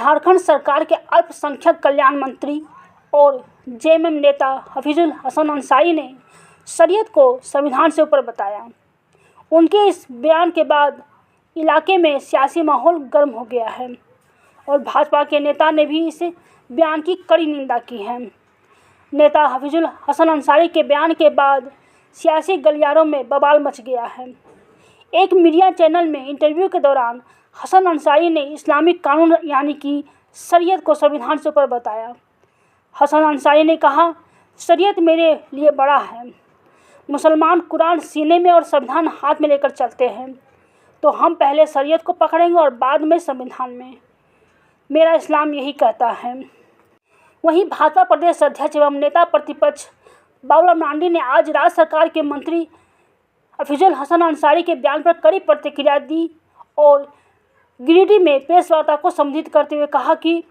झारखंड सरकार के अल्पसंख्यक कल्याण मंत्री और जेएमएम नेता हफीजुल हसन अंसारी ने शरीयत को संविधान से ऊपर बताया। उनके इस बयान के बाद इलाके में सियासी माहौल गर्म हो गया है और भाजपा के नेता ने भी इस बयान की कड़ी निंदा की है। नेता हफीजुल हसन अंसारी के बयान के बाद सियासी गलियारों में बवाल मच गया है। एक मीडिया चैनल में इंटरव्यू के दौरान हसन अंसारी ने इस्लामिक कानून यानी कि शरीयत को संविधान से ऊपर बताया। हसन अंसारी ने कहा, शरीयत मेरे लिए बड़ा है। मुसलमान कुरान सीने में और संविधान हाथ में लेकर चलते हैं, तो हम पहले शरीयत को पकड़ेंगे और बाद में संविधान में। मेरा इस्लाम यही कहता है। वहीं भाजपा प्रदेश अध्यक्ष एवं नेता प्रतिपक्ष बाबूलाल मरांडी ने आज राज्य सरकार के मंत्री हफीजुल हसन अंसारी के बयान पर कड़ी प्रतिक्रिया दी और गिरिडीह में प्रेस वार्ता को संबोधित करते हुए कहा कि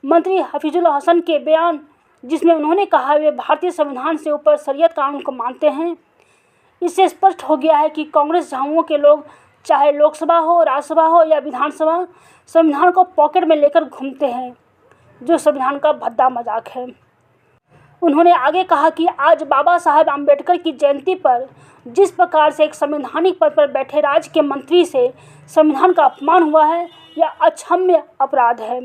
मंत्री हफीजुल हसन के बयान, जिसमें उन्होंने कहा वे भारतीय संविधान से ऊपर शरीयत कानून को मानते हैं, इससे स्पष्ट हो गया है कि कांग्रेस झामुमो के लोग चाहे लोकसभा हो, राज्यसभा हो या विधानसभा, संविधान को पॉकेट में लेकर घूमते हैं, जो संविधान का भद्दा मजाक है। उन्होंने आगे कहा कि आज बाबा साहेब आम्बेडकर की जयंती पर जिस प्रकार से एक संवैधानिक पद पर बैठे राज्य के मंत्री से संविधान का अपमान हुआ है, यह अक्षम्य अपराध है,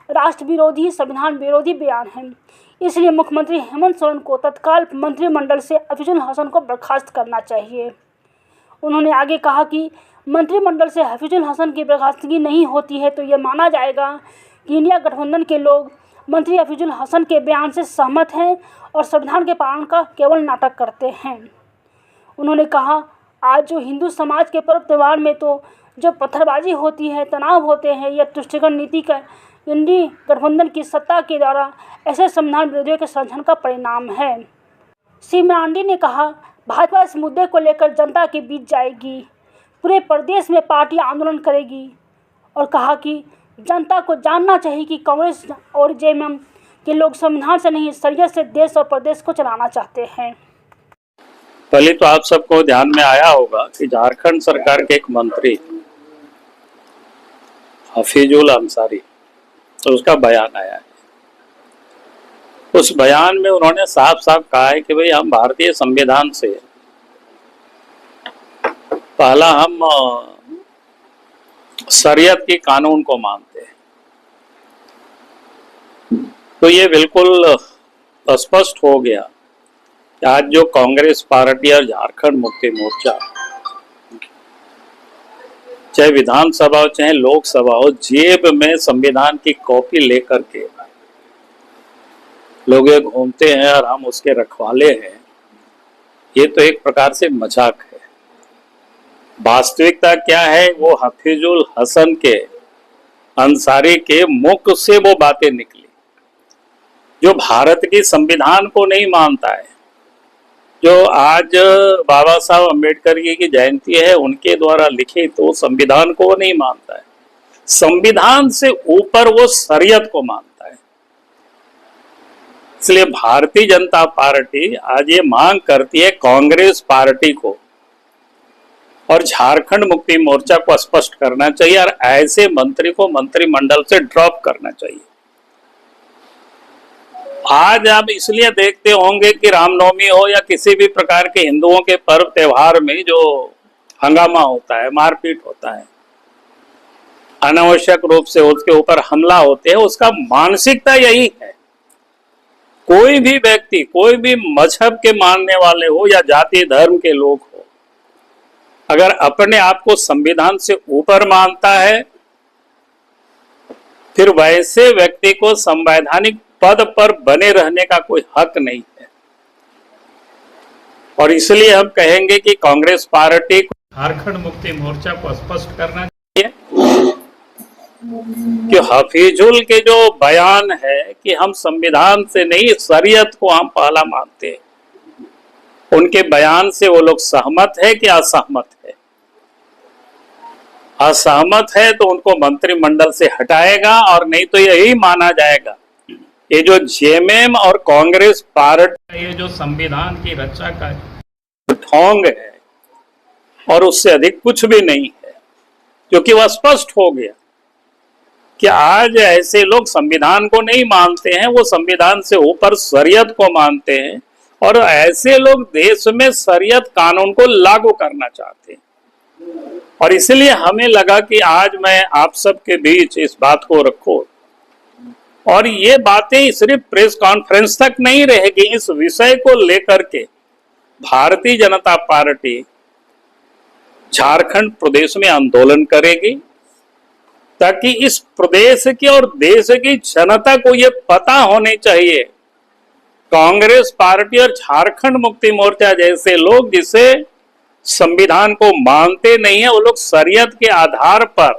राष्ट्र विरोधी, संविधान विरोधी बयान है। इसलिए मुख्यमंत्री हेमंत सोरेन को तत्काल मंत्रिमंडल से हफीजुल हसन को बर्खास्त करना चाहिए। उन्होंने आगे कहा कि मंत्रिमंडल से हफीजुल हसन की बर्खास्तगी नहीं होती है तो यह माना जाएगा कि इंडिया गठबंधन के लोग मंत्री हफीजुल हसन के बयान से सहमत हैं और संविधान के पालन का केवल नाटक करते हैं। उन्होंने कहा, आज जो हिंदू समाज के पर्व त्यौहार में तो जो पत्थरबाजी होती है, तनाव होते हैं, यह तुष्टिकरण नीति का इंडी गठबंधन की सत्ता के द्वारा ऐसे संविधान विरोधियों के षड्यंत्र का परिणाम है। श्री मरांडी ने कहा, भाजपा इस मुद्दे को लेकर जनता के बीच जाएगी, पूरे प्रदेश में पार्टी आंदोलन करेगी और कहा कि जनता को जानना चाहिए कि कांग्रेस और जेएमएम के लोग संविधान से नहीं शरीयत से देश और प्रदेश को चलाना चाहते हैं। पहले तो आप सबको ध्यान में आया होगा कि झारखंड सरकार के एक मंत्री हफीजुल अंसारी, तो उसका बयान आया है। उस बयान में उन्होंने साफ साफ कहा है कि भाई हम भारतीय संविधान से पहला हम शरीयत के कानून को मानते हैं। तो ये बिल्कुल स्पष्ट हो गया कि आज जो कांग्रेस पार्टी और झारखंड मुक्ति मोर्चा, चाहे विधानसभा हो चाहे लोकसभा हो, जेब में संविधान की कॉपी लेकर के लोग ये घूमते हैं और हम उसके रखवाले हैं, ये तो एक प्रकार से मजाक है। वास्तविकता क्या है, वो हफीजुल हसन के अंसारी के मुख से वो बातें निकली जो भारत की संविधान को नहीं मानता है। जो आज बाबा साहब अम्बेडकर की जयंती है, उनके द्वारा लिखित तो संविधान को नहीं मानता है। संविधान से ऊपर वो शरीयत को मानता है। इसलिए भारतीय जनता पार्टी आज ये मांग करती है कांग्रेस पार्टी को और झारखंड मुक्ति मोर्चा को स्पष्ट करना चाहिए और ऐसे मंत्री को मंत्रिमंडल से ड्रॉप करना चाहिए। आज आप इसलिए देखते होंगे कि रामनवमी हो या किसी भी प्रकार के हिंदुओं के पर्व त्योहार में जो हंगामा होता है, मारपीट होता है, अनावश्यक रूप से उसके ऊपर हमला होते हैं, उसका मानसिकता यही है। कोई भी व्यक्ति, कोई भी मजहब के मानने वाले हो या जाति धर्म के लोग हो, अगर अपने आप को संविधान से ऊपर मानता है, फिर वैसे व्यक्ति को संवैधानिक पद पर बने रहने का कोई हक नहीं है। और इसलिए हम कहेंगे कि कांग्रेस पार्टी को झारखंड मुक्ति मोर्चा को स्पष्ट करना चाहिए कि हफीजुल के जो बयान है कि हम संविधान से नहीं शरीयत को हम पहला मानते हैं, उनके बयान से वो लोग सहमत है कि असहमत है। असहमत है तो उनको मंत्रिमंडल से हटाएगा और नहीं तो यही माना जाएगा ये जो जेएमएम और कांग्रेस पार्टी ये जो संविधान की रक्षा का ढोंग है और उससे अधिक कुछ भी नहीं है, क्योंकि वह स्पष्ट हो गया कि आज ऐसे लोग संविधान को नहीं मानते हैं, वो संविधान से ऊपर शरीयत को मानते हैं और ऐसे लोग देश में शरीयत कानून को लागू करना चाहते हैं। और इसलिए हमें लगा कि आज मैं आप सबके बीच इस बात को रखूं और ये बातें सिर्फ प्रेस कॉन्फ्रेंस तक नहीं रहेगी। इस विषय को लेकर के भारतीय जनता पार्टी झारखंड प्रदेश में आंदोलन करेगी ताकि इस प्रदेश की और देश की जनता को ये पता होने चाहिए, कांग्रेस पार्टी और झारखंड मुक्ति मोर्चा जैसे लोग जिसे संविधान को मानते नहीं है, वो लोग शरीयत के आधार पर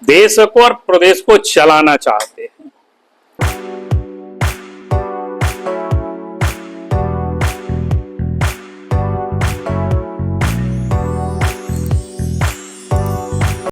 देश को और प्रदेश को चलाना चाहते हैं।